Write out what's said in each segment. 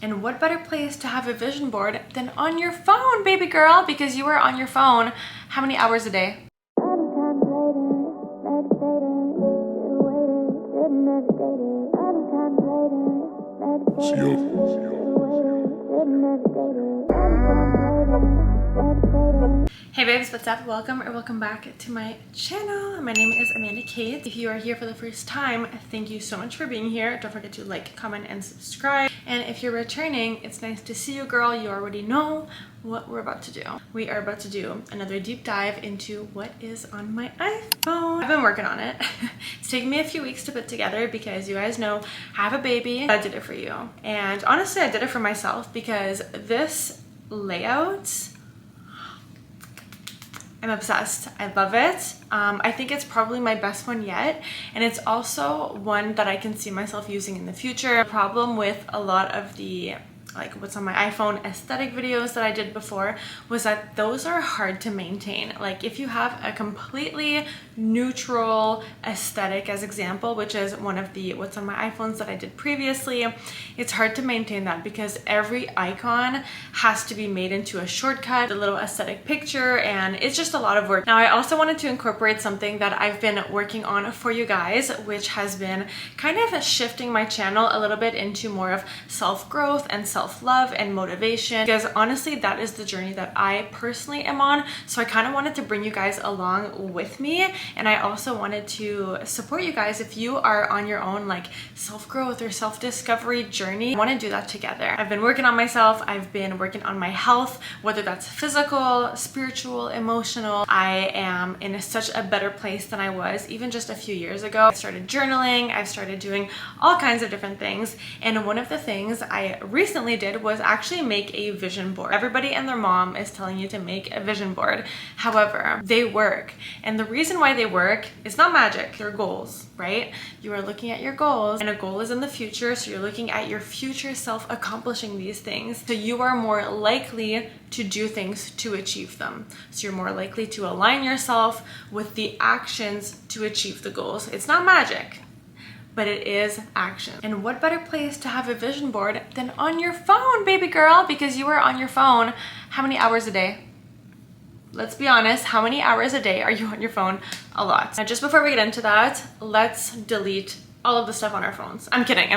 And what better place to have a vision board than on your phone, baby girl, because you are on your phone how many hours a day? Hey babes, what's up? Welcome back to my channel. My name is Amanda Kate. If you are here for the first time, thank you so much for being here. Don't forget to like, comment, and subscribe. And if you're returning, it's nice to see you, girl. You already know what we're about to do. We are about to do another deep dive into what is on my iPhone. I've been working on it. It's taken me a few weeks to put together because you guys know I have a baby. I did it for you. And honestly, I did it for myself because this layout, I'm obsessed. I love it. I think it's probably my best one yet. And it's also one that I can see myself using in the future. The problem with a lot of the like what's on my iPhone aesthetic videos that I did before was that those are hard to maintain. Like if you have a completely neutral aesthetic as example, which is one of the what's on my iPhones that I did previously, it's hard to maintain that because every icon has to be made into a shortcut, a little aesthetic picture, and it's just a lot of work. Now I also wanted to incorporate something that I've been working on for you guys, which has been kind of shifting my channel a little bit into more of self-growth and self-love and motivation, because honestly that is the journey that I personally am on. So I kind of wanted to bring you guys along with me, and I also wanted to support you guys if you are on your own like self-growth or self-discovery journey. I want to do that together. I've been working on myself. I've been working on my health, whether that's physical, spiritual, emotional. I am in such a better place than I was even just a few years ago. I started journaling. I've started doing all kinds of different things, and one of the things I recently did was actually make a vision board. Everybody and their mom is telling you to make a vision board. However, they work. And the reason why they work is not magic, they're goals, right? You are looking at your goals, and a goal is in the future. So you're looking at your future self accomplishing these things. So you are more likely to do things to achieve them. So you're more likely to align yourself with the actions to achieve the goals. It's not magic, but it is action. And what better place to have a vision board than on your phone, baby girl, because you are on your phone how many hours a day? Let's be honest, how many hours a day are you on your phone? A lot. Now, just before we get into that, let's delete all of the stuff on our phones. I'm kidding.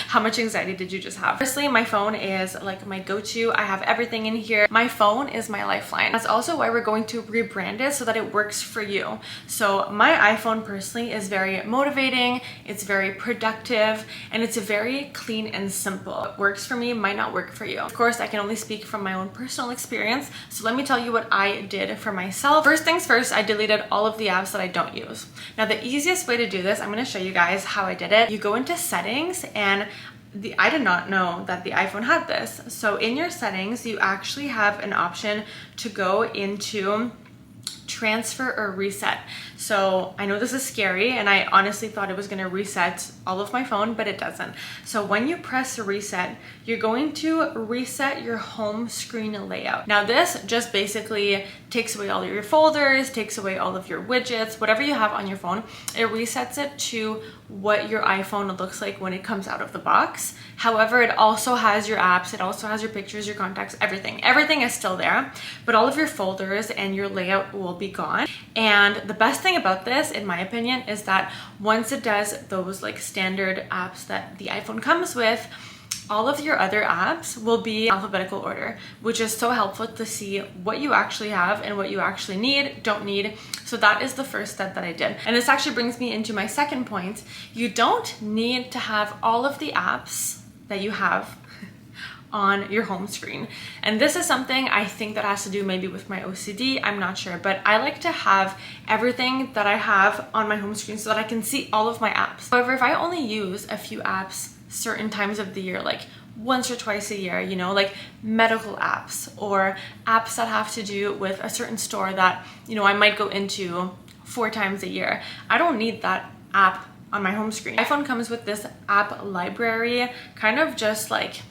How much anxiety did you just have? Firstly, my phone is like my go-to. I have everything in here. My phone is my lifeline. That's also why we're going to rebrand it so that it works for you. So my iPhone personally is very motivating, it's very productive, and it's very clean and simple. What works for me might not work for you. Of course, I can only speak from my own personal experience. So let me tell you what I did for myself. First things first, I deleted all of the apps that I don't use. Now, the easiest way to do this, I'm gonna show you guys how I did it. You go into settings, and I did not know that the iPhone had this. So in your settings, you actually have an option to go into transfer or reset. So I know this is scary, and I honestly thought it was going to reset all of my phone, but it doesn't. So when you press reset, you're going to reset your home screen layout. Now this just basically takes away all of your folders, takes away all of your widgets, whatever you have on your phone. It resets it to what your iPhone looks like when it comes out of the box. However, it also has your apps, it also has your pictures, your contacts, everything. Everything is still there, but all of your folders and your layout will be gone. And the best thing about this, in my opinion, is that once it does those like standard apps that the iPhone comes with, all of your other apps will be in alphabetical order, which is so helpful to see what you actually have and what you actually need, don't need. So that is the first step that I did. And this actually brings me into my second point. You don't need to have all of the apps that you have on your home screen. And this is something I think that has to do maybe with my OCD, I'm not sure, but I like to have everything that I have on my home screen so that I can see all of my apps. However, if I only use a few apps certain times of the year, like once or twice a year, you know, like medical apps or apps that have to do with a certain store that, you know, I might go into 4 times a year, I don't need that app on my home screen. iPhone comes with this app library, kind of just like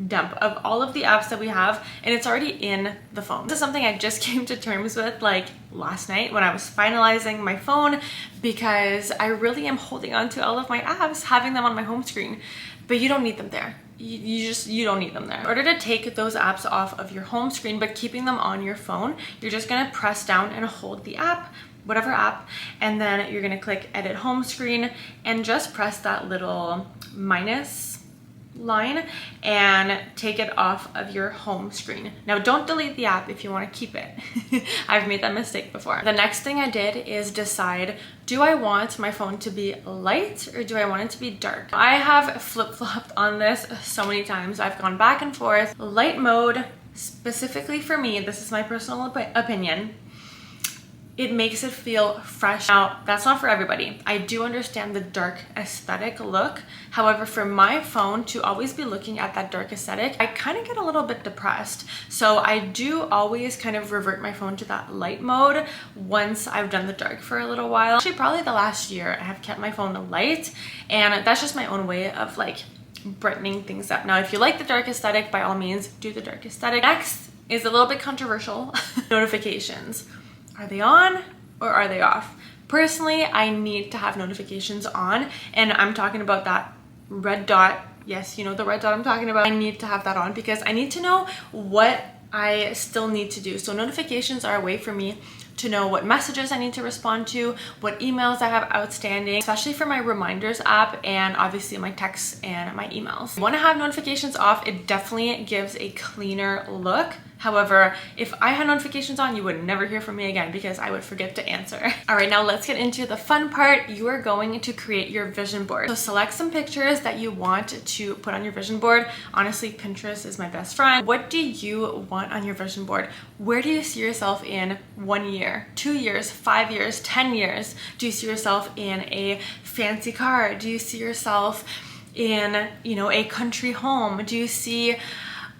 dump of all of the apps that we have, and it's already in the phone. This is something I just came to terms with like last night when I was finalizing my phone, because I really am holding on to all of my apps, having them on my home screen, but you don't need them there. you don't need them there. In order to take those apps off of your home screen but keeping them on your phone, you're just gonna press down and hold the app, whatever app, and then you're gonna click edit home screen and just press that little minus line and take it off of your home screen. Now don't delete the app if you want to keep it. I've made that mistake before. The next thing I did is decide, do I want my phone to be light or do I want it to be dark? I have flip-flopped on this so many times. I've gone back and forth. Light mode, specifically for me, this is my personal opinion, it makes it feel fresh. Now, that's not for everybody. I do understand the dark aesthetic look. However, for my phone to always be looking at that dark aesthetic, I kind of get a little bit depressed. So I do always kind of revert my phone to that light mode once I've done the dark for a little while. Actually, probably the last year, I have kept my phone light, and that's just my own way of like brightening things up. Now, if you like the dark aesthetic, by all means, do the dark aesthetic. Next is a little bit controversial. Notifications. Are they on or are they off? Personally, I need to have notifications on, and I'm talking about that red dot. Yes, you know the red dot I'm talking about. I need to have that on because I need to know what I still need to do. So notifications are a way for me to know what messages I need to respond to, what emails I have outstanding, especially for my reminders app and obviously my texts and my emails. Want to have notifications off, it definitely gives a cleaner look. However, if I had notifications on, you would never hear from me again because I would forget to answer. All right, now let's get into the fun part. You are going to create your vision board. So select some pictures that you want to put on your vision board. Honestly, Pinterest is my best friend. What do you want on your vision board? Where do you see yourself in 1 year, 2 years, 5 years, 10 years? Do you see yourself in a fancy car? Do you see yourself in, you know, a country home? Do you see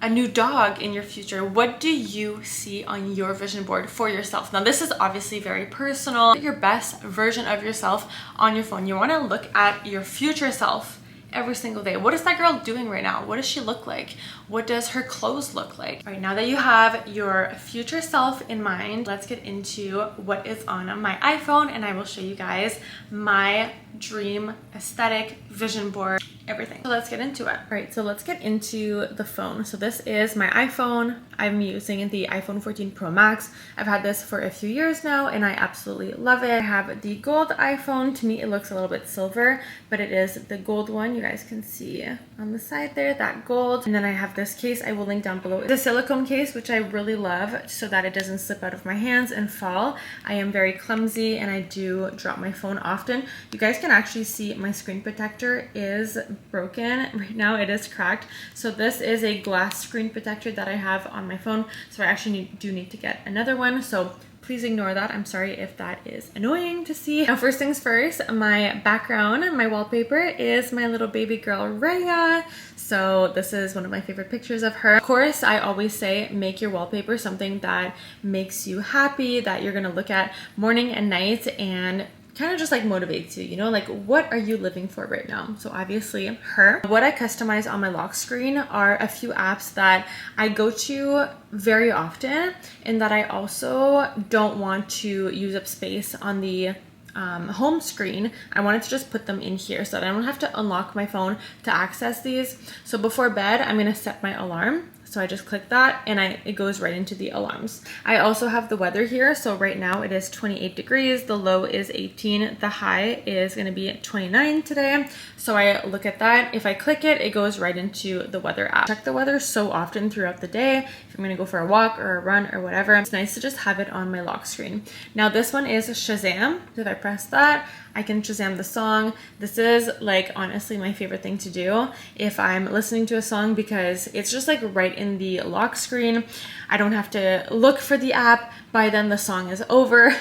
a new dog in your future? What do you see on your vision board for yourself? Now, this is obviously very personal. Your best version of yourself on your phone. You want to look at your future self every single day. What is that girl doing right now? What does she look like? What does her clothes look like? All right, now that you have your future self in mind, let's get into what is on my iPhone, and I will show you guys my dream aesthetic vision board, everything. So let's get into it. All right, so let's get into the phone. So this is my iPhone. I'm using the iPhone 14 Pro Max. I've had this for a few years now and I absolutely love it. I have the gold iPhone. To me, it looks a little bit silver, but it is the gold one. You guys can see on the side there, that gold. And then I have this case I will link down below. It's a silicone case, which I really love so that it doesn't slip out of my hands and fall. I am very clumsy and I do drop my phone often. You guys can actually see my screen protector is broken right now. It is cracked. So this is a glass screen protector that I have on my phone. So I actually do need to get another one. So please ignore that. I'm sorry if that is annoying to see. Now, first things first, my background, my wallpaper is my little baby girl, Raya. So this is one of my favorite pictures of her. Of course, I always say make your wallpaper something that makes you happy, that you're gonna look at morning and night and kind of just like motivates you, you know, like what are you living for right now? So obviously her. What I customize on my lock screen are a few apps that I go to very often and that I also don't want to use up space on the home screen. I wanted to just put them in here so that I don't have to unlock my phone to access these. So before bed, I'm gonna set my alarm. So I just click that and it goes right into the alarms. I also have the weather here. So right now it is 28 degrees. The low is 18. The high is going to be 29 today. So I look at that. If I click it, it goes right into the weather app. Check the weather so often throughout the day. If I'm going to go for a walk or a run or whatever, it's nice to just have it on my lock screen. Now this one is Shazam. If I press that, I can Shazam the song. This is like honestly my favorite thing to do if I'm listening to a song because it's just like right in the lock screen. I don't have to look for the app. By then the song is over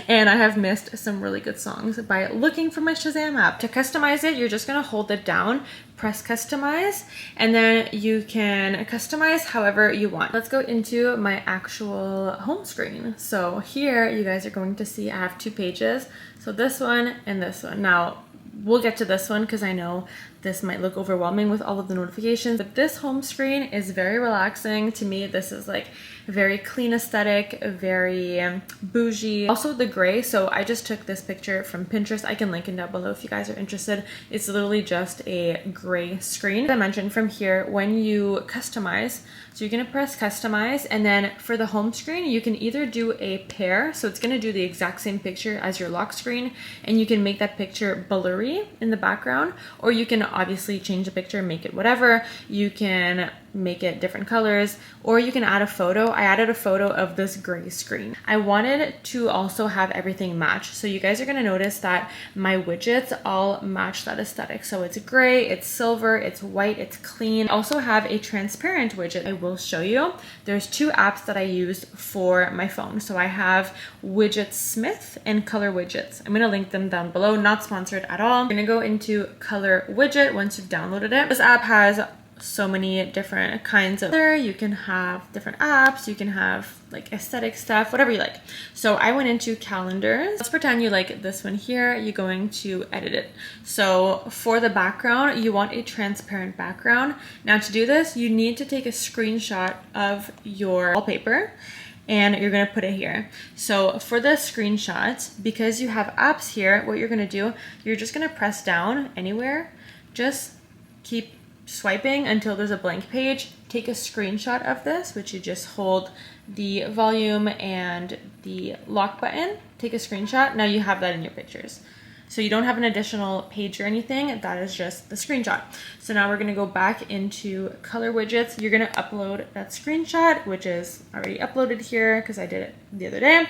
and I have missed some really good songs by looking for my Shazam app. To customize it, you're just gonna hold it down, press customize, and then you can customize however you want. Let's go into my actual home screen. So here you guys are going to see I have two pages. So this one and this one. Now we'll get to this one because I know this might look overwhelming with all of the notifications, but this home screen is very relaxing. To me, this is like very clean aesthetic, very bougie. Also the gray, so I just took this picture from Pinterest. I can link it down below if you guys are interested. It's literally just a gray screen. As I mentioned, from here, when you customize, so you're gonna press customize, and then for the home screen, you can either do a pair, so it's gonna do the exact same picture as your lock screen, and you can make that picture blurry in the background, or you can obviously change the picture, make it whatever. You can make it different colors, or you can add a photo. I added a photo of this gray screen. I wanted to also have everything match, so you guys are gonna notice that my widgets all match that aesthetic. So it's gray, it's silver, it's white, it's clean. I also have a transparent widget I will show you. There's two apps that I use for my phone. So I have Widgetsmith and Color Widgets. I'm gonna link them down below, not sponsored at all. I'm gonna go into Color Widget once you've downloaded it. This app has so many different kinds of, you can have different apps, you can have like aesthetic stuff, whatever you like. So I went into calendars. Let's pretend you like this one here. You're going to edit it. So for the background, you want a transparent background. Now to do this, you need to take a screenshot of your wallpaper and you're gonna put it here. So for the screenshot, because you have apps here, what you're gonna do, you're just gonna press down anywhere, just keep swiping until there's a blank page. Take a screenshot of this, which you just hold the volume and the lock button. Take a screenshot. Now you have that in your pictures. So you don't have an additional page or anything. That is just the screenshot. So now we're gonna go back into Color Widgets. You're gonna upload that screenshot, which is already uploaded here because I did it the other day.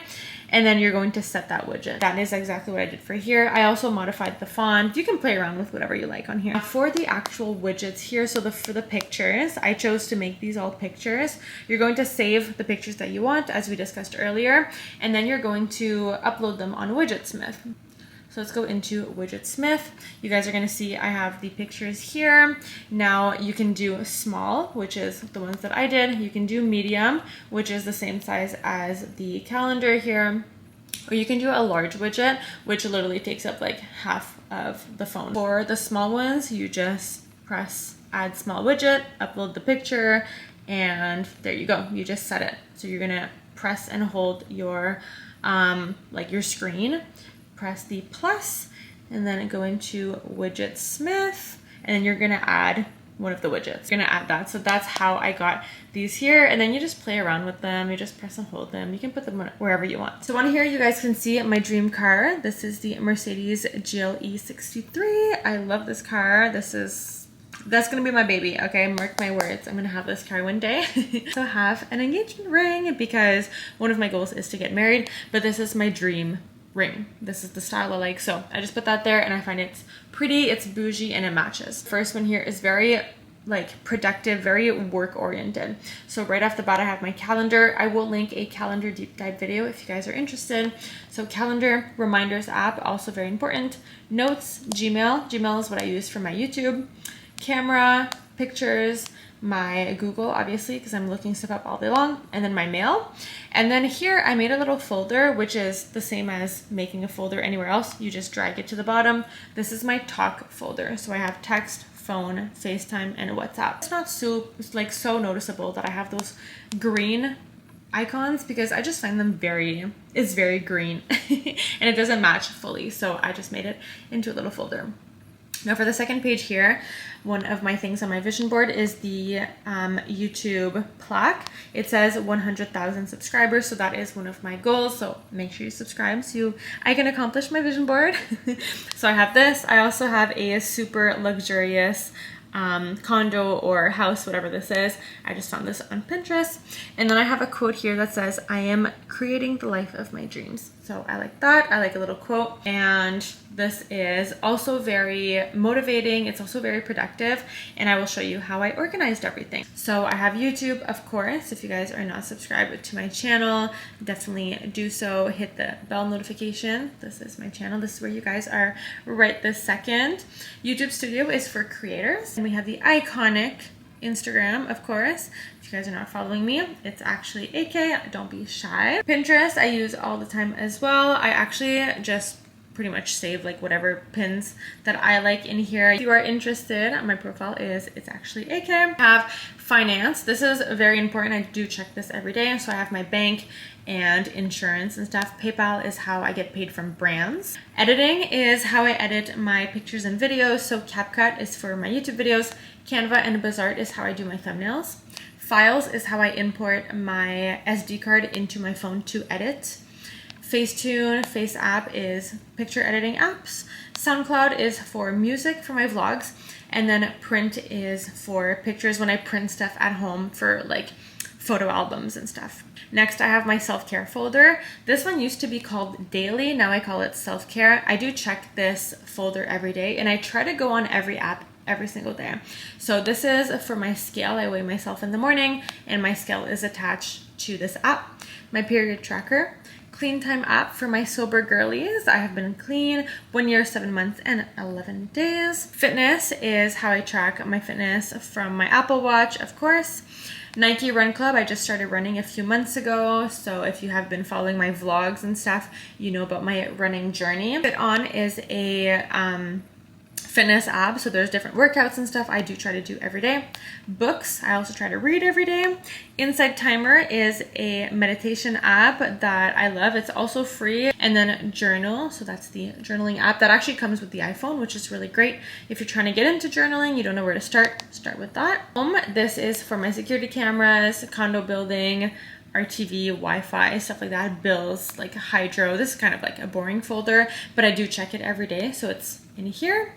And then you're going to set that widget. That is exactly what I did for here. I also modified the font. You can play around with whatever you like on here. For the actual widgets here, so for the pictures, I chose to make these all pictures. You're going to save the pictures that you want, as we discussed earlier, and then you're going to upload them on Widgetsmith. So let's go into Widgetsmith. You guys are gonna see I have the pictures here. Now you can do small, which is the ones that I did. You can do medium, which is the same size as the calendar here. Or you can do a large widget, which literally takes up like half of the phone. For the small ones, you just press add small widget, upload the picture, and there you go. You just set it. So you're gonna press and hold your, like your screen, press the plus, and then go into Widgetsmith, and then you're gonna add one of the widgets. You're gonna add that. So that's how I got these here, and then you just play around with them. You just press and hold them. You can put them wherever you want. So on here, you guys can see my dream car. This is the Mercedes GLE 63. I love this car. That's gonna be my baby, okay? Mark my words, I'm gonna have this car one day. So have an engagement ring, because one of my goals is to get married, but this is my dream ring. This is the style I like, so I just put that there, and I find it's pretty, it's bougie, and it matches. First one here is very like productive, very work oriented. So right off the bat, I have my calendar. I will link a calendar deep dive video if you guys are interested. So calendar, reminders app, also very important. Notes, Gmail is what I use for my YouTube. Camera, pictures, my Google, obviously, because I'm looking stuff up all day long, and then my mail. And then here I made a little folder, which is the same as making a folder anywhere else. You just drag it to the bottom. This is my talk folder. So I have text, phone, FaceTime, and WhatsApp. It's not so noticeable that I have those green icons, because I just find them it's very green and it doesn't match fully. So I just made it into a little folder. Now for the second page here, one of my things on my vision board is the YouTube plaque. It says 100,000 subscribers, so that is one of my goals. So make sure you subscribe so I can accomplish my vision board. So I have this. I also have a super luxurious condo or house, whatever this is. I just found this on Pinterest. And then I have a quote here that says, I am creating the life of my dreams. So I like that. I like a little quote. And this is also very motivating. It's also very productive. And I will show you how I organized everything. So I have YouTube, of course. If you guys are not subscribed to my channel, definitely do so. Hit the bell notification. This is my channel. This is where you guys are right this second. YouTube Studio is for creators. And we have the iconic Instagram, of course. If you guys are not following me, it's actually AK, don't be shy. Pinterest I use all the time as well. I actually just pretty much save like whatever pins that I like in here. If you are interested, my profile is It's Actually AK. I have finance. This is very important. I do check this every day. So I have my bank and insurance and stuff. PayPal is how I get paid from brands. Editing is how I edit my pictures and videos. So CapCut is for my YouTube videos. Canva and BuzzArt is how I do my thumbnails. Files is how I import my SD card into my phone to edit. Facetune, FaceApp is picture editing apps. SoundCloud is for music for my vlogs. And then print is for pictures when I print stuff at home for like photo albums and stuff. Next, I have my self-care folder. This one used to be called Daily. Now I call it self-care. I do check this folder every day and I try to go on every app every single day. So this is for my scale. I weigh myself in the morning and my scale is attached to this app. My period tracker. Clean time app for my sober girlies. I have been clean 1 year, 7 months, and 11 days. Fitness is how I track my fitness from my Apple Watch, of course. Nike Run Club, I just started running a few months ago. So if you have been following my vlogs and stuff, you know about my running journey. Fit On is a fitness app, so there's different workouts and stuff I do try to do every day. Books, I also try to read every day. Insight Timer is a meditation app that I love. It's also free. And then Journal, so that's the journaling app that actually comes with the iPhone, which is really great. If you're trying to get into journaling, you don't know where to start with that. This is for my security cameras, condo building, RTV, Wi-Fi, stuff like that, bills, like hydro. This is kind of like a boring folder, but I do check it every day, so it's in here.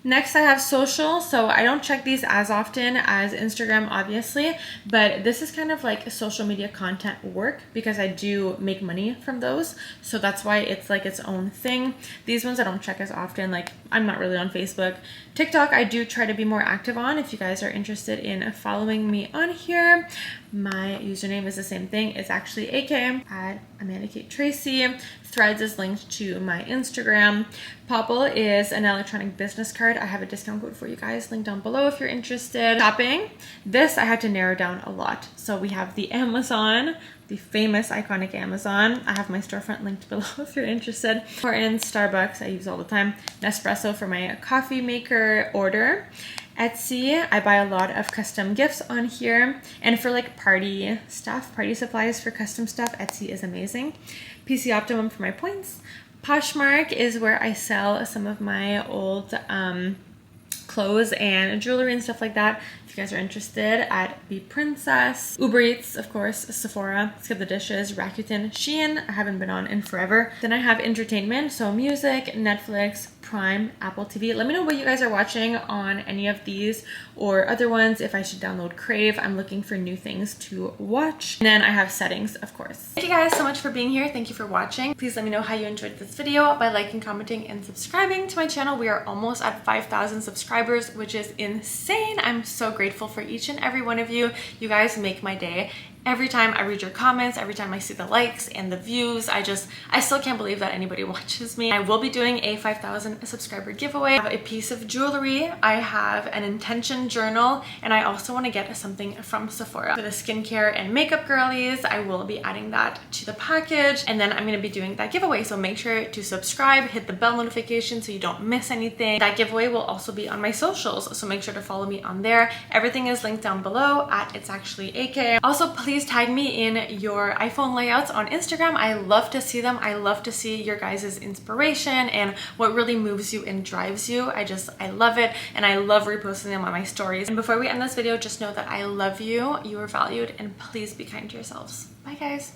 Next, I have social. So I don't check these as often as Instagram, obviously, but this is kind of like social media content work because I do make money from those. So that's why it's like its own thing. These ones I don't check as often. Like I'm not really on Facebook. TikTok, I do try to be more active on. If you guys are interested in following me on here, my username is the same thing. It's actually AK at AMANDAKATETRACY. Threads is linked to my Instagram. POPL is an electronic business card. I have a discount code for you guys linked down below if you're interested. Shopping. This I had to narrow down a lot. So we have the Amazon, the famous iconic Amazon. I have my storefront linked below if you're interested. Or in Starbucks, I use all the time. Nespresso for my coffee maker order. Etsy, I buy a lot of custom gifts on here. And for like party stuff, party supplies for custom stuff, Etsy is amazing. PC Optimum for my points. Poshmark is where I sell some of my old clothes and jewelry and stuff like that. If you guys are interested, at Be Princess. Uber Eats, of course, Sephora, Skip the Dishes, Rakuten, Shein. I haven't been on in forever. Then I have entertainment, so music, Netflix, Prime, Apple TV. Let me know what you guys are watching on any of these or other ones. If I should download Crave, I'm looking for new things to watch. And then I have settings, of course. Thank you guys so much for being here. Thank you for watching. Please let me know how you enjoyed this video by liking, commenting, and subscribing to my channel. We are almost at 5,000 subscribers, which is insane. I'm so grateful for each and every one of you. You guys make my day. Every time I read your comments, every time I see the likes and the views, I still can't believe that anybody watches me. I will be doing a 5,000 subscriber giveaway. I have a piece of jewelry, I have an intention journal, and I also want to get something from Sephora. For the skincare and makeup girlies, I will be adding that to the package, and then I'm going to be doing that giveaway. So make sure to subscribe, hit the bell notification so you don't miss anything. That giveaway will also be on my socials, so make sure to follow me on there. Everything is linked down below at It's Actually AK. Also, please tag me in your iPhone layouts on Instagram. I love to see them. I love to see your guys' inspiration and what really moves you and drives you. I love it, and I love reposting them on my stories. And before we end this video, just know that I love you, you are valued, and please be kind to yourselves. Bye guys.